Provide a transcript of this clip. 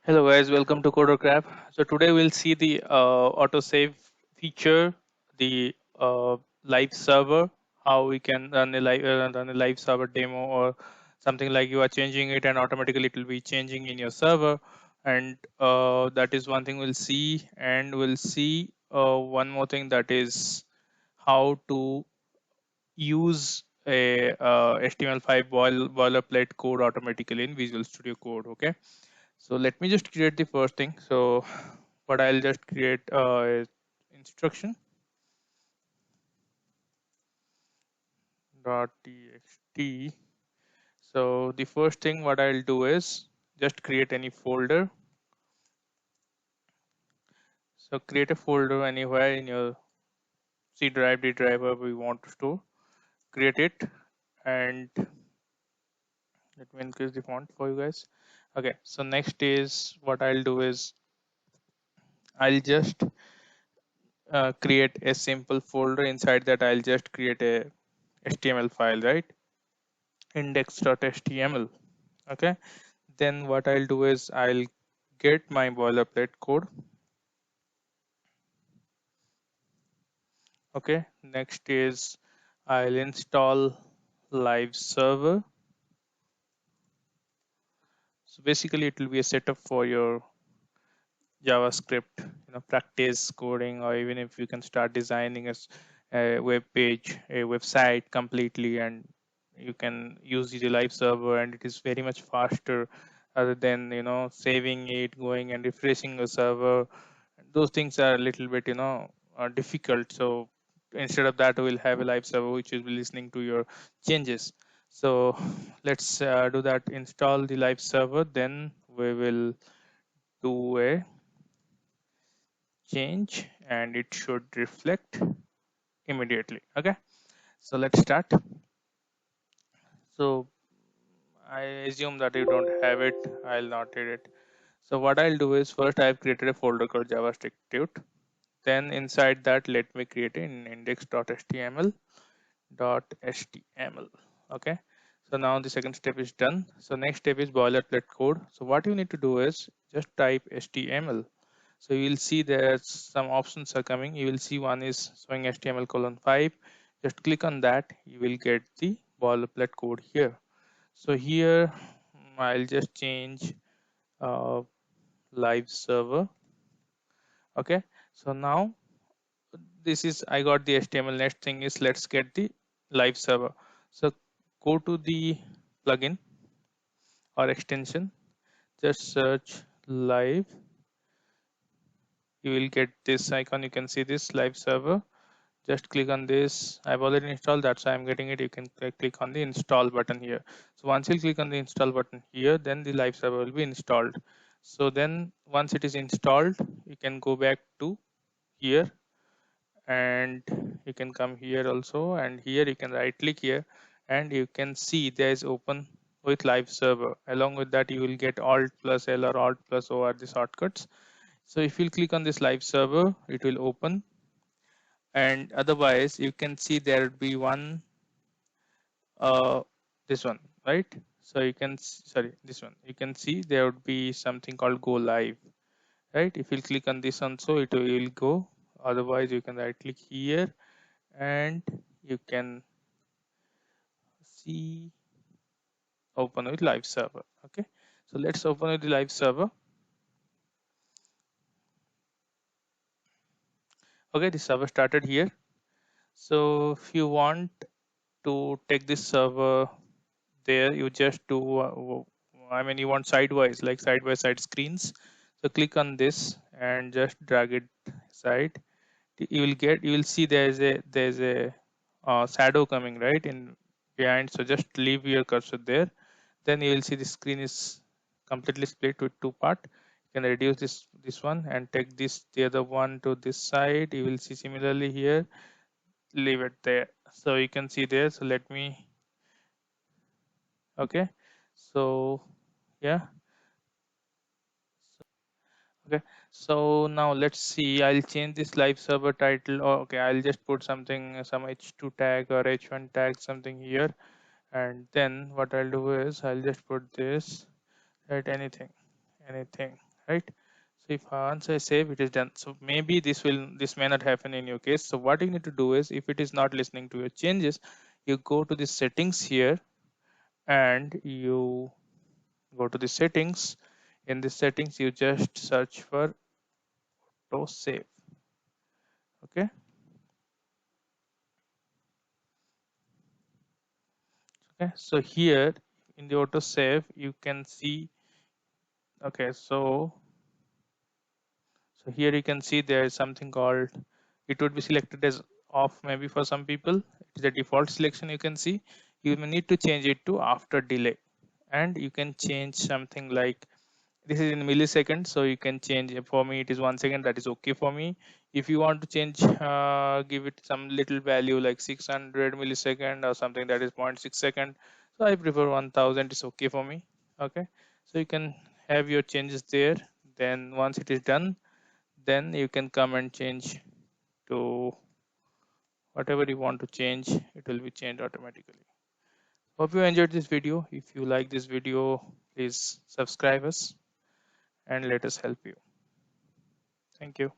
Hello guys, welcome to CoderCrab. So today we'll see the autosave feature, the live server, how we can run a live server demo or something like you are changing it and automatically it will be changing in your server. And that is one thing we'll see. And we'll see one more thing, that is how to use a HTML5 boilerplate code automatically in Visual Studio Code. Okay. So let me just create the first thing. So what I'll just create is instruction dot txt. So the first thing what I'll do is just create any folder. So create a folder anywhere in your C drive, D drive, wherever we want to store. Create it, and let me increase the font for you guys. Okay. So next is what I'll do is I'll just create a simple folder. Inside that I'll just create a HTML file, right? Index.html. Okay, then what I'll do is I'll get my boilerplate code. Okay, next is I'll install live server. So basically it will be a setup for your JavaScript, practice coding, or even if you can start designing a web page, a website completely, and you can use the live server, and it is very much faster other than saving it, going and refreshing the server. Those things are a little bit difficult. So instead of that, we'll have a live server which will be listening to your changes. So let's do that. Install the live server, then we will do a change and it should reflect immediately. Okay, so let's start. So I assume that you don't have it. I'll not read it. So what I'll do is, first I've created a folder called JavaScript. Then inside that, let me create an index.html. Okay, so now the second step is done. So next step is boilerplate code. So what you need to do is just type HTML. So you will see there's some options are coming. You will see one is showing HTML:5. Just click on that. You will get the boilerplate code here. So here I'll just change uh, live server. Okay. So now this is, I got the HTML. Next thing is, let's get the live server. So go to the plugin or extension. Just search live. You will get this icon. You can see this live server. Just click on this. I've already installed that, so I'm getting it. You can click on the install button here. So once you click on the install button here, then the live server will be installed. So then once it is installed, you can go back to here, and you can come here also, and here you can right click here, and you can see there is open with live server. Along with that, you will get alt plus L or alt plus O are the shortcuts. So if you click on this live server, it will open, and otherwise you can see there will be one, uh, this one, right? So you can sorry, this one, you can see there would be something called go live, right? If you click on this one, so it will go. Otherwise you can right click here, and you can see open with live server. Okay, so let's open with the live server. Okay, the server started here. So if you want to take this server there, you just do I mean, you want sidewise, like side by side screens. So click on this and just drag it side. You will see there's a shadow coming right in behind. So just leave your cursor there. Then you will see the screen is completely split with two part. You can reduce this one and take this the other one to this side. You will see similarly here. Leave it there. So you can see there. So let me, okay. So yeah. Okay, so now let's see. I'll change this live server title. Oh, okay, I'll just put something, some h2 tag or h1 tag, something here. And then what I'll do is I'll just put this, right? Anything. right? So if once I save, it is done. So maybe this may not happen in your case. So what you need to do is, if it is not listening to your changes, you go to the settings here, and you go to the settings. In the settings, you just search for auto save. Okay. Okay. So here in the auto save, you can see. Okay. So here you can see there is something called, it would be selected as off maybe for some people. It is a default selection, you can see. You may need to change it to after delay, and you can change something like, this is in milliseconds, so you can change it. For me it is 1 second, that is okay for me. If you want to change, give it some little value like 600 millisecond or something, that is zero point 0.6 second. So I prefer 1000 is okay for me. Okay. So you can have your changes there. Then once it is done, then you can come and change to whatever you want to change. It will be changed automatically. Hope you enjoyed this video. If you like this video, please subscribe us and let us help you. Thank you.